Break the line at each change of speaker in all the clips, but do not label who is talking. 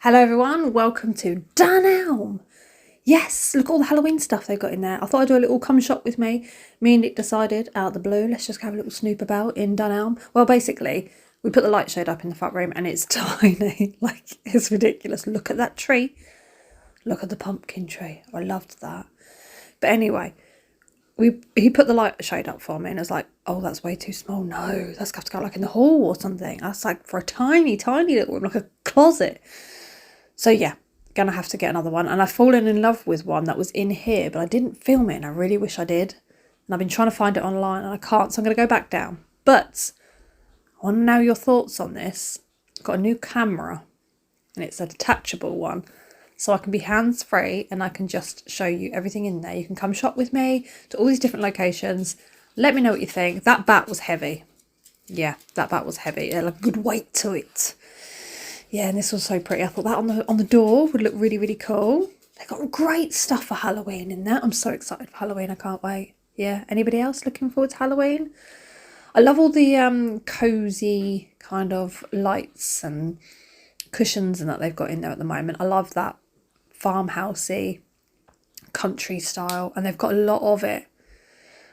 Hello everyone, welcome to Dunelm. Yes, look at all the Halloween stuff they've got in there. I thought I'd do a little come shop with me. Me and Nick decided out of the blue, let's just have a little snoop about in Dunelm. Well, basically, we put the light shade up in the front room and it's tiny. Like, it's ridiculous. Look at that tree. Look at the pumpkin tree. I loved that. But anyway, he put the light shade up for me and I was like, oh, that's way too small. No, that's got to go like in the hall or something. That's like for a tiny, tiny little room, like a closet. So yeah, gonna have to get another one. And I've fallen in love with one that was in here, but I didn't film it and I really wish I did. And I've been trying to find it online and I can't, so I'm gonna go back down. But I want to know your thoughts on this. I've got a new camera and it's a detachable one. So I can be hands-free and I can just show you everything in there. You can come shop with me to all these different locations. Let me know what you think. That bat was heavy. Yeah, that bat was heavy. It had a good weight to it. Yeah, and this was so pretty. I thought that on the door would look really, really cool. They got great stuff for Halloween in there. I'm so excited for Halloween. I can't wait. Yeah, anybody else looking forward to Halloween? I love all the cozy kind of lights and cushions and that they've got in there at the moment. I love that farmhousey country style, and they've got a lot of it.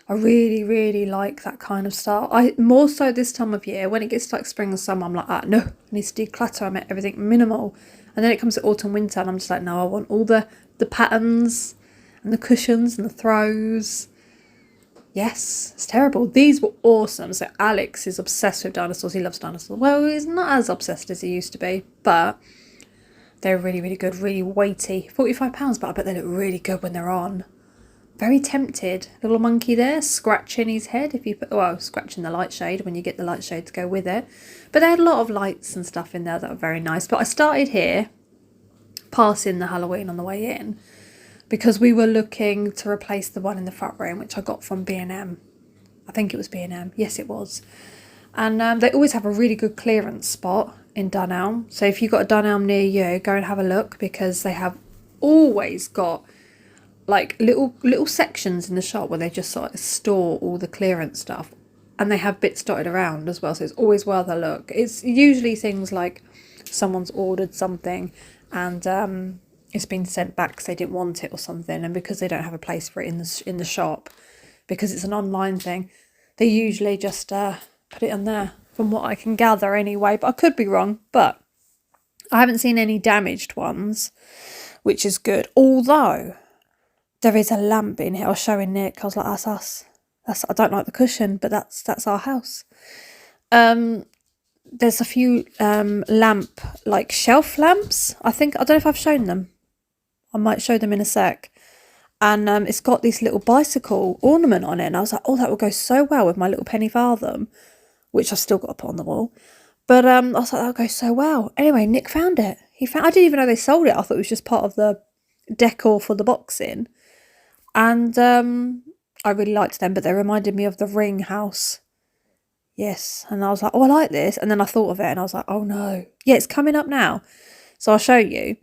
I really, really like that kind of style. I more so this time of year, when it gets to like spring and summer, I'm like, no, I need to declutter. I make everything minimal. And then it comes to autumn, winter, and I'm just like, no, I want all the patterns and the cushions and the throws. Yes, it's terrible. These were awesome. So Alex is obsessed with dinosaurs. He loves dinosaurs. Well, he's not as obsessed as he used to be, but they're really, really good, really weighty. £45, but I bet they look really good when they're on. Very tempted. Little monkey there, scratching his head if you put, well, scratching the light shade when you get the light shade to go with it. But they had a lot of lights and stuff in there that were very nice. But I started here, passing the Halloween on the way in, because we were looking to replace the one in the front room, which I got from B&M. I think it was B&M. Yes, it was. And they always have a really good clearance spot in Dunelm. So if you've got a Dunelm near you, go and have a look, because they have always got like little sections in the shop where they just sort of store all the clearance stuff, and they have bits dotted around as well, so it's always worth a look. It's usually things like someone's ordered something and it's been sent back because they didn't want it or something, and because they don't have a place for it in the shop, because it's an online thing, they usually just put it on there, from what I can gather anyway, but I could be wrong. But I haven't seen any damaged ones, which is good, although there is a lamp in here. I was showing Nick. I was like, that's us. I don't like the cushion, but that's our house. There's a few lamp, like shelf lamps. I don't know if I've shown them. I might show them in a sec. And it's got this little bicycle ornament on it. And I was like, oh, that would go so well with my little penny fathom, which I've still got to put on the wall. But I was like, that would go so well. Anyway, Nick found it. I didn't even know they sold it. I thought it was just part of the decor for the boxing. And I really liked them, but they reminded me of the Ring house. Yes, and I was like, oh, I like this. And then I thought of it and I was like, oh no. Yeah, it's coming up now. So I'll show you.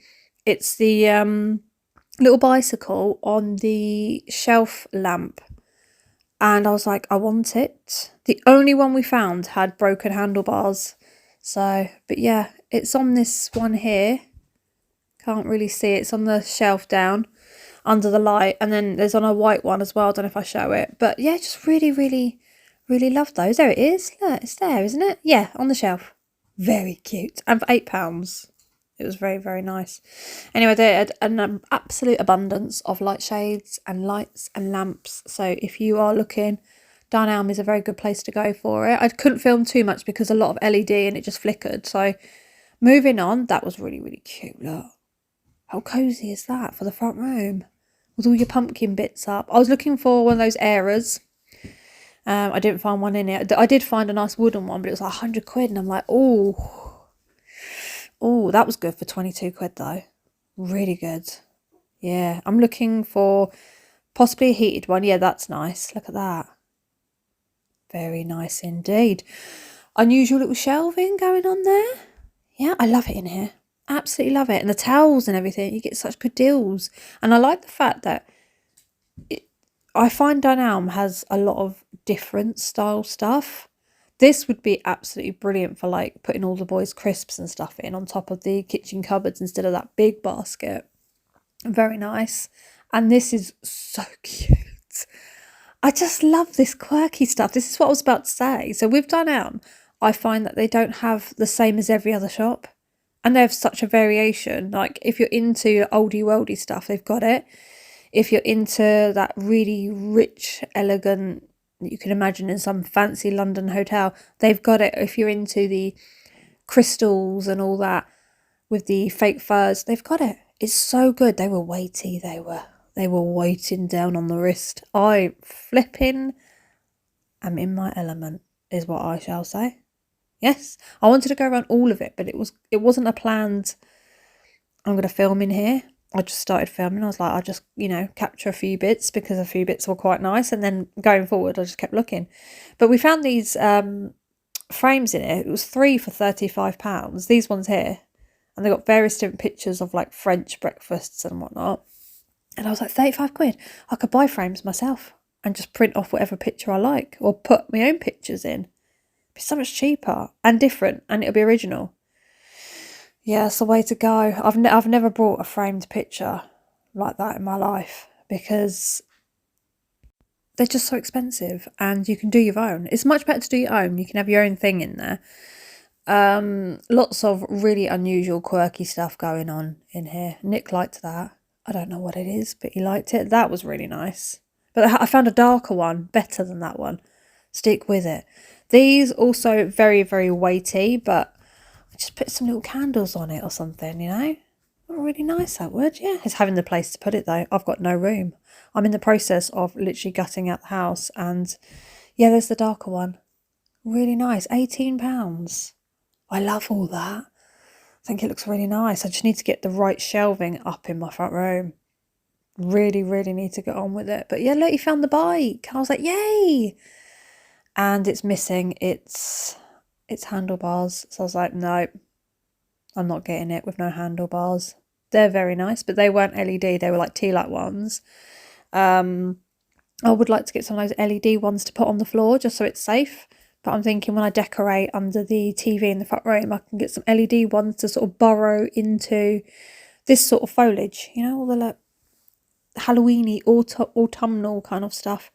It's the little bicycle on the shelf lamp. And I was like, I want it. The only one we found had broken handlebars. So, but yeah, it's on this one here. Can't really see it. It's on the shelf down under the light, and then there's on a white one as well. I don't know if I show it, but yeah, just really, really, really love those. There it is. Look, it's there, isn't it? Yeah, on the shelf. Very cute. And for £8, it was very, very nice. Anyway, they had an absolute abundance of light shades and lights and lamps. So if you are looking, Dunelm is a very good place to go for it. I couldn't film too much because a lot of LED and it just flickered. So moving on, that was really, really cute. Look. How cosy is that for the front room? With all your pumpkin bits up. I was looking for one of those eras. I didn't find one in it. I did find a nice wooden one, but it was like £100 and I'm like, oh, that was good for £22 though. Really good. Yeah, I'm looking for possibly a heated one. Yeah, that's nice. Look at that. Very nice indeed. Unusual little shelving going on there. Yeah, I love it in here. Absolutely love it. And the towels and everything, you get such good deals. And I like the fact that I find Dunelm has a lot of different style stuff. This would be absolutely brilliant for like putting all the boys' crisps and stuff in on top of the kitchen cupboards instead of that big basket. Very nice. And this is so cute. I just love this quirky stuff. This is what I was about to say. So with Dunelm, I find that they don't have the same as every other shop. And they have such a variation. Like if you're into oldie worldy stuff, they've got it. If you're into that really rich, elegant, you can imagine in some fancy London hotel, they've got it. If you're into the crystals and all that with the fake furs, they've got it. It's so good. They were weighty. They were weighting down on the wrist. I flipping am in my element, is what I shall say. Yes, I wanted to go around all of it, but it wasn't a planned, I'm going to film in here. I just started filming. I was like, I'll just, capture a few bits because a few bits were quite nice. And then going forward, I just kept looking. But we found these frames in it. It was 3 for £35. These ones here. And they got various different pictures of like French breakfasts and whatnot. And I was like, 35 quid. I could buy frames myself and just print off whatever picture I like or put my own pictures in. It'd be so much cheaper and different and it'll be original. Yeah, it's the way to go. I've never bought a framed picture like that in my life because they're just so expensive and you can do your own. It's much better to do your own. You can have your own thing in there. Lots of really unusual, quirky stuff going on in here. Nick liked that. I don't know what it is, but he liked it. That was really nice. But I found a darker one, better than that one. Stick with it. These also very, very weighty, but just put some little candles on it or something, Really nice, that would, yeah. It's having the place to put it, though. I've got no room. I'm in the process of literally gutting out the house. And, yeah, there's the darker one. Really nice. £18. I love all that. I think it looks really nice. I just need to get the right shelving up in my front room. Really, really need to get on with it. But, yeah, look, he found the bike. I was like, yay! And it's missing its handlebars. So I was like, no, I'm not getting it with no handlebars. They're very nice, but they weren't LED. They were like tea light ones. I would like to get some of those LED ones to put on the floor just so it's safe. But I'm thinking when I decorate under the TV in the front room, I can get some LED ones to sort of burrow into this sort of foliage. All the like Halloweeny, autumnal kind of stuff.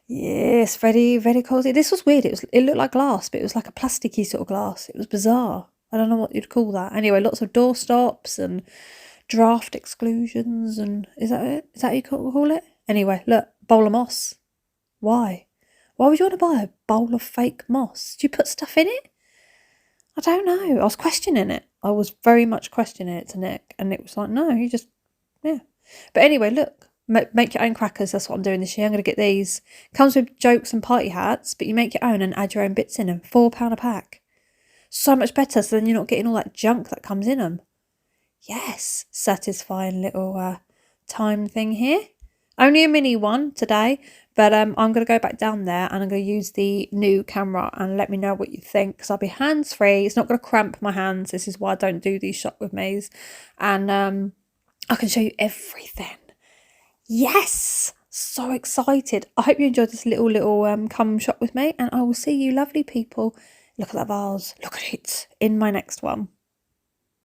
Yes, very, very cosy. This was weird. It looked like glass, but it was like a plasticky sort of glass. It was bizarre. I don't know what you'd call that. Anyway, lots of door stops and draft exclusions and is that it? Is that what you call it? Anyway, look, bowl of moss. Why? Why would you want to buy a bowl of fake moss? Do you put stuff in it? I don't know. I was questioning it. I was very much questioning it to Nick, and Nick was like, no, you just, yeah. But anyway, look. Make your own crackers. That's what I'm doing this year. I'm going to get these. Comes with jokes and party hats, but you make your own and add your own bits in them. £4 a pack. So much better. So then you're not getting all that junk that comes in them. Yes. Satisfying little time thing here. Only a mini one today. But I'm going to go back down there and I'm going to use the new camera and let me know what you think. Because I'll be hands-free. It's not going to cramp my hands. This is why I don't do these shop with me's. And I can show you everything. Yes, so excited. I hope you enjoyed this little come shop with me and I will see you lovely people. Look at that vase. Look at it in my next one.